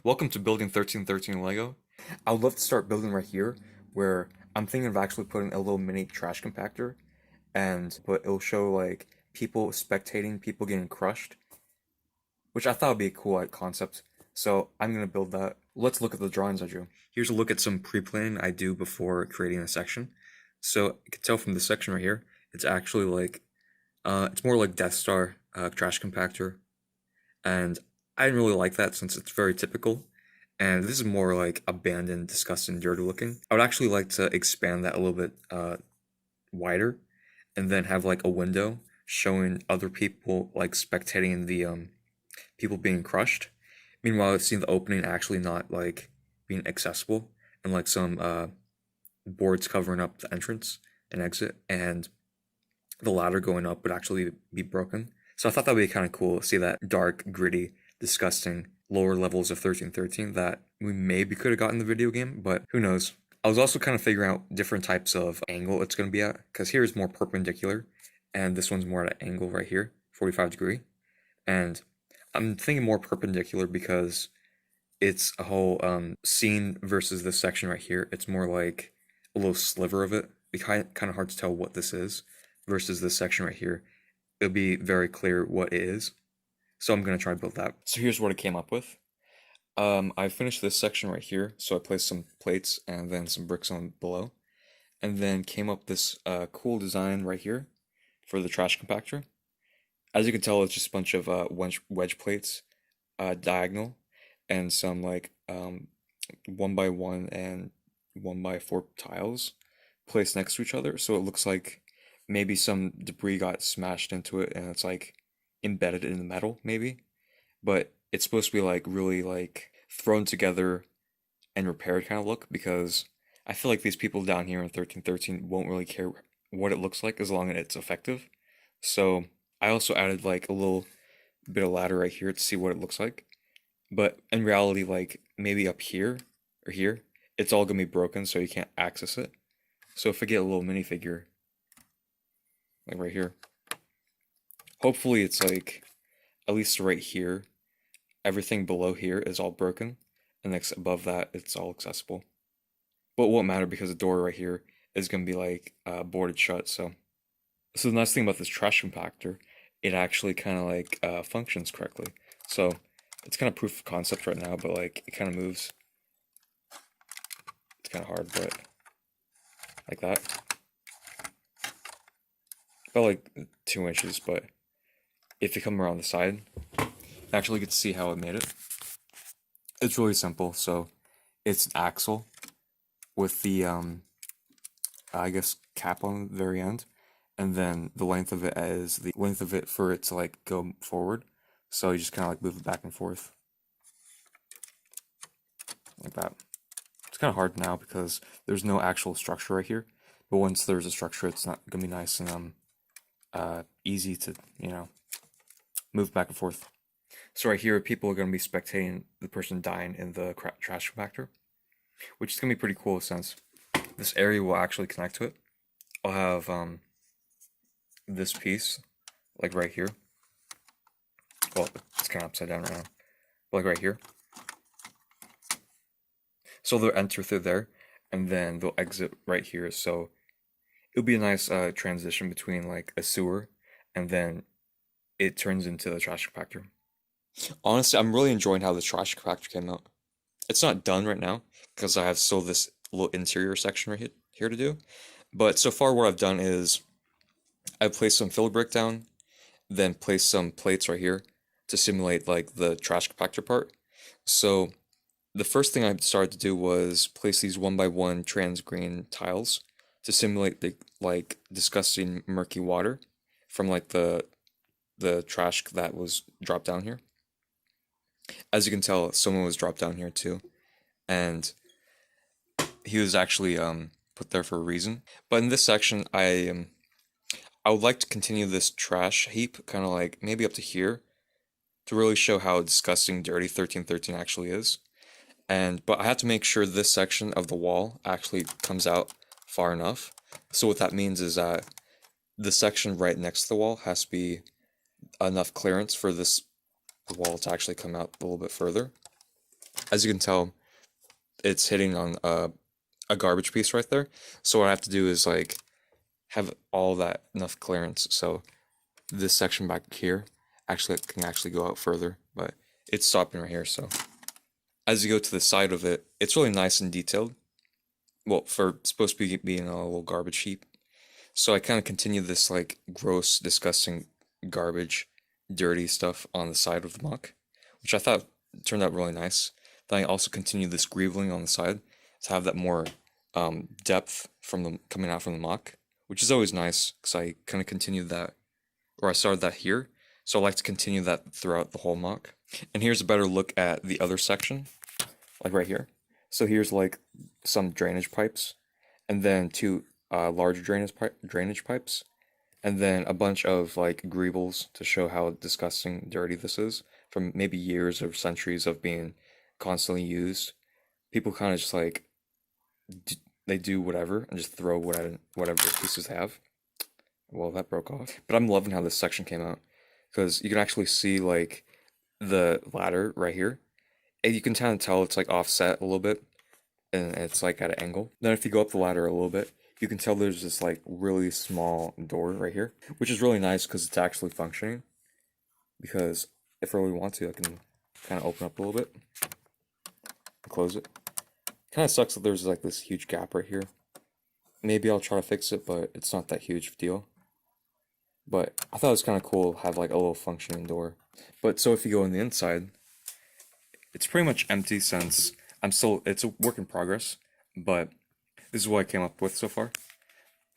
Welcome to building 1313 Lego. I would love to start building right here where I'm thinking of actually putting a little mini trash compactor but it'll show like people spectating, people getting crushed, which I thought would be a cool concept. So I'm gonna build that. Let's look at the drawings I drew. Here's a look at some pre-planning I do before creating a section. So you can tell from this section right here, it's actually like it's more like Death Star trash compactor, and I didn't really like that since it's very typical. And this is more like abandoned, disgusting, dirty looking. I would actually like to expand that a little bit wider, and then have like a window showing other people like spectating the people being crushed. Meanwhile, I've seen the opening actually not like being accessible, and like some boards covering up the entrance and exit, and the ladder going up would actually be broken. So I thought that would be kind of cool to see that dark, gritty, disgusting lower levels of 1313 that we maybe could have gotten in the video game, but who knows. I was also kind of figuring out different types of angle it's going to be at, because here is more perpendicular, and this one's more at an angle right here, 45 degree. And I'm thinking more perpendicular because it's a whole scene versus this section right here. It's more like a little sliver of it. It's kind of hard to tell what this is versus this section right here. It'll be very clear what it is. So I'm going to try to build that. So here's what I came up with. I finished this section right here, so I placed some plates and then some bricks on below, and then came up this cool design right here for the trash compactor. As you can tell, it's just a bunch of wedge plates, diagonal, and some like 1x1 and 1x4 tiles placed next to each other. So it looks like maybe some debris got smashed into it and it's like embedded in the metal, maybe. But it's supposed to be like really like thrown together and repaired kind of look, because I feel like these people down here in 1313 won't really care what it looks like as long as it's effective. So I also added like a little bit of ladder right here to see what it looks like. But in reality, like maybe up here or here, it's all gonna be broken so you can't access it. So if I get a little minifigure, like right here, hopefully it's like at least right here, everything below here is all broken, and next above that it's all accessible. But it won't matter because the door right here is gonna be like boarded shut. So the nice thing about this trash compactor, it actually kind of like functions correctly. So it's kind of proof of concept right now, but like it kind of moves. It's kind of hard, but like that. About like 2 inches, but if you come around the side, you actually get to see how it made it. It's really simple. So it's an axle with the I guess cap on the very end, and then the length of it is the length of it for it to like go forward. So you just kind of like move it back and forth like that. It's kind of hard now because there's no actual structure right here, but once there's a structure, it's not gonna be nice and easy to move back and forth. So right here, people are gonna be spectating the person dying in the trash compactor, which is gonna be pretty cool since this area will actually connect to it. I'll have this piece like right here. Well, it's kind of upside down right now, but like right here. So they'll enter through there, and then they'll exit right here. So it'll be a nice transition between like a sewer, and then it turns into the trash compactor. Honestly, I'm really enjoying how the trash compactor came out. It's not done right now because I have still this little interior section right here to do. But so far, what I've done is I've placed some filler brick down, then placed some plates right here to simulate like the trash compactor part. So the first thing I started to do was place these 1x1 trans green tiles to simulate the like disgusting murky water from like the trash that was dropped down here. As you can tell, someone was dropped down here too, and he was actually put there for a reason. But in this section, I would like to continue this trash heap, kind of like maybe up to here, to really show how disgusting dirty 1313 actually is. But I have to make sure this section of the wall actually comes out far enough. So what that means is that the section right next to the wall has to be enough clearance for this wall to actually come out a little bit further. As you can tell, it's hitting on a garbage piece right there. So what I have to do is like have all that enough clearance. So this section back here actually can actually go out further, but it's stopping right here. So as you go to the side of it, it's really nice and detailed. Well, for supposed to be being a little garbage heap. So I kind of continue this like gross, disgusting garbage, dirty stuff on the side of the muck, which I thought turned out really nice. Then I also continue this greeveling on the side to have that more depth from the coming out from the muck, which is always nice because I kind of continued that, or I started that here. So I like to continue that throughout the whole muck. And here's a better look at the other section, like right here. So here's like some drainage pipes, and then two larger drainage pipes, and then a bunch of like greebles to show how disgusting dirty this is from maybe years or centuries of being constantly used. People kind of just like they do whatever and just throw whatever pieces they have. Well, that broke off. But I'm loving how this section came out because you can actually see like the ladder right here. And you can kind of tell it's like offset a little bit and it's like at an angle. Then if you go up the ladder a little bit, you can tell there's this like really small door right here, which is really nice because it's actually functioning. Because if I really want to, I can kind of open up a little bit, close it. Kind of sucks that there's like this huge gap right here. Maybe I'll try to fix it, but it's not that huge of a deal. But I thought it was kind of cool to have like a little functioning door. But so if you go on the inside, it's pretty much empty since it's a work in progress, but this is what I came up with so far.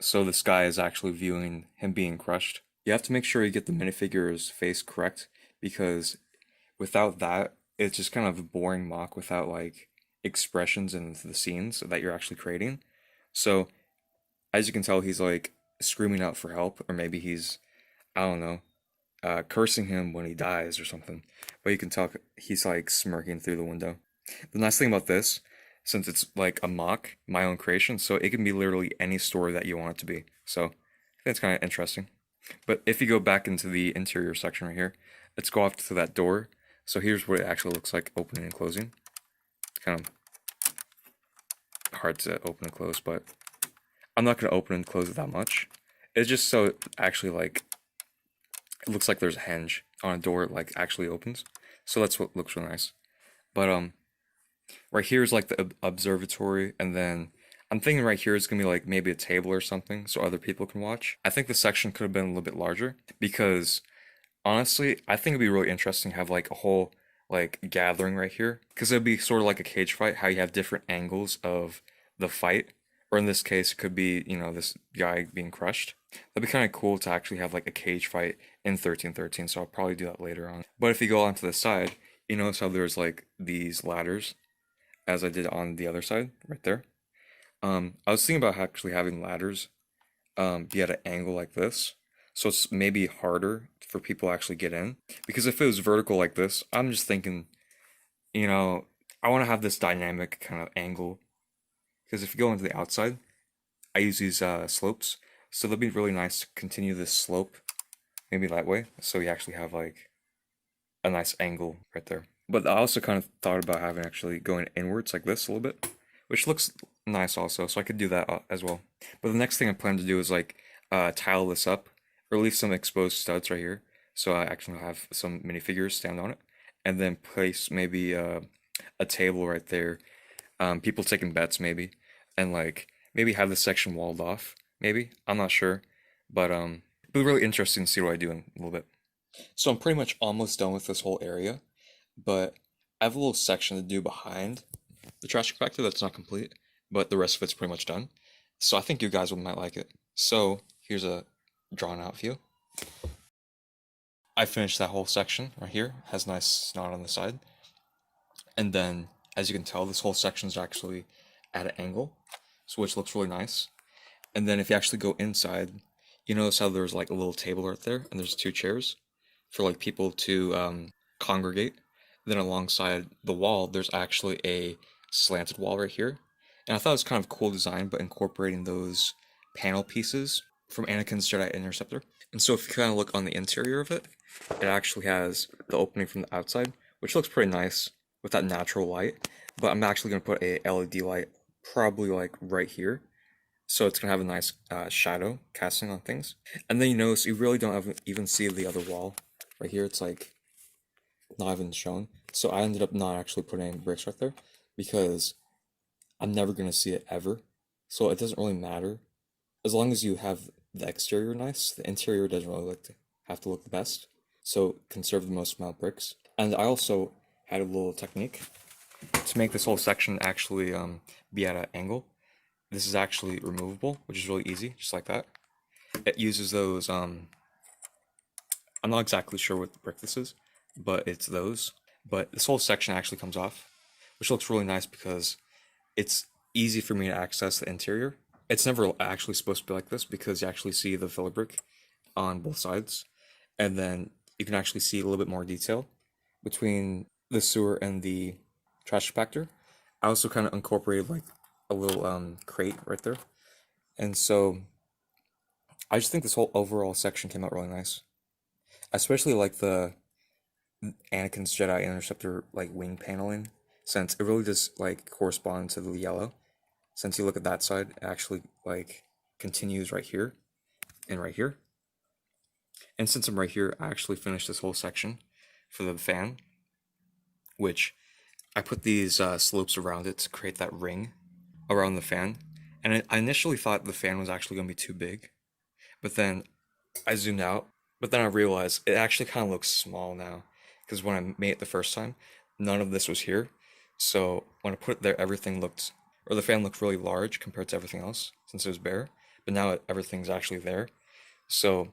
So this guy is actually viewing him being crushed. You have to make sure you get the minifigure's face correct because without that, it's just kind of a boring mock without like expressions in the scenes that you're actually creating. So as you can tell, he's like screaming out for help, or maybe he's, I don't know, cursing him when he dies or something. But you can tell he's like smirking through the window. The nice thing about this, since it's like a mock, my own creation, so it can be literally any story that you want it to be. So I think that's kind of interesting. But if you go back into the interior section right here, let's go off to that door. So here's what it actually looks like opening and closing. It's kind of hard to open and close, but I'm not going to open and close it that much. It's just so it actually like, it looks like there's a hinge on a door it like actually opens. So that's what looks really nice. But right here is like the observatory, and then I'm thinking right here is gonna be like maybe a table or something so other people can watch. I think the section could have been a little bit larger because honestly, I think it'd be really interesting to have like a whole like gathering right here because it'd be sort of like a cage fight, how you have different angles of the fight, or in this case, it could be, you know, this guy being crushed. That'd be kind of cool to actually have like a cage fight in 1313, so I'll probably do that later on. But if you go onto the side, you notice how there's like these ladders as I did on the other side right there. I was thinking about actually having ladders be at an angle like this, so it's maybe harder for people to actually get in. Because if it was vertical like this, I'm just thinking, you know, I want to have this dynamic kind of angle. Because if you go into the outside, I use these slopes, so they'll be really nice to continue this slope, maybe that way, so you actually have like a nice angle right there. But I also kind of thought about having actually going inwards like this a little bit, which looks nice also, so I could do that as well. But the next thing I plan to do is like tile this up, or leave some exposed studs right here, so I actually have some minifigures stand on it, and then place maybe a table right there, people taking bets maybe, and like maybe have this section walled off, maybe, I'm not sure, but it'll be really interesting to see what I do in a little bit. So I'm pretty much almost done with this whole area, but I have a little section to do behind the trash compactor that's not complete, but the rest of it's pretty much done. So I think you guys might like it. So here's a drawn out view. I finished that whole section right here, has nice snot on the side. And then, as you can tell, this whole section is actually at an angle, so which looks really nice. And then if you actually go inside, you notice how there's like a little table right there, and there's two chairs for like people to congregate. Then alongside the wall, there's actually a slanted wall right here. And I thought it was kind of cool design, but incorporating those panel pieces from Anakin's Jedi Interceptor. And so if you kind of look on the interior of it, it actually has the opening from the outside, which looks pretty nice. with that natural light, but I'm actually gonna put a LED light probably like right here, so it's gonna have a nice shadow casting on things. And then you notice you really don't even see the other wall right here. It's like not even shown. So I ended up not actually putting any bricks right there because I'm never gonna see it ever. So it doesn't really matter as long as you have the exterior nice. The interior doesn't really have to look the best. So conserve the most amount of bricks. And I also had a little technique to make this whole section actually be at an angle. This is actually removable, which is really easy, just like that. It uses those, I'm not exactly sure what brick this is, but it's those. But this whole section actually comes off, which looks really nice because it's easy for me to access the interior. It's never actually supposed to be like this because you actually see the filler brick on both sides, and then you can actually see a little bit more detail between the sewer and the trash compactor. I also kind of incorporated like a little crate right there, and so I just think this whole overall section came out really nice. I especially like the Anakin's Jedi Interceptor like wing paneling, since it really does like correspond to the yellow. Since you look at that side, it actually like continues right here and right here. And since I'm right here, I actually finished this whole section for the fan, which I put these slopes around it to create that ring around the fan. And I initially thought the fan was actually going to be too big, but then I zoomed out, but then I realized it actually kind of looks small now, because when I made it the first time, none of this was here. So when I put it there, everything looked, or the fan looked really large compared to everything else, since it was bare. But now everything's actually there. So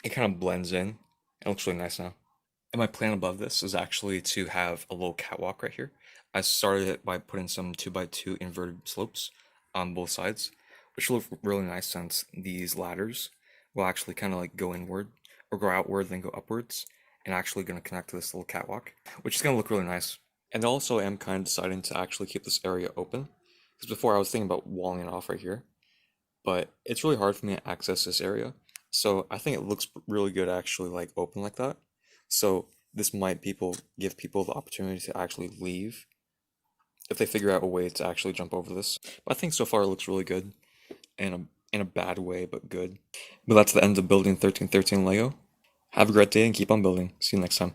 it kind of blends in. It looks really nice now. And my plan above this is actually to have a little catwalk right here. I started it by putting some 2x2 inverted slopes on both sides, which look really nice since these ladders will actually kind of like go inward or go outward, then go upwards, and actually going to connect to this little catwalk, which is going to look really nice. And also, I am kind of deciding to actually keep this area open because before I was thinking about walling it off right here, but it's really hard for me to access this area. So I think it looks really good actually like open like that. So this might give people the opportunity to actually leave if they figure out a way to actually jump over this. But I think so far it looks really good in a bad way, but good. But that's the end of building 1313 Lego. Have a great day and keep on building. See you next time.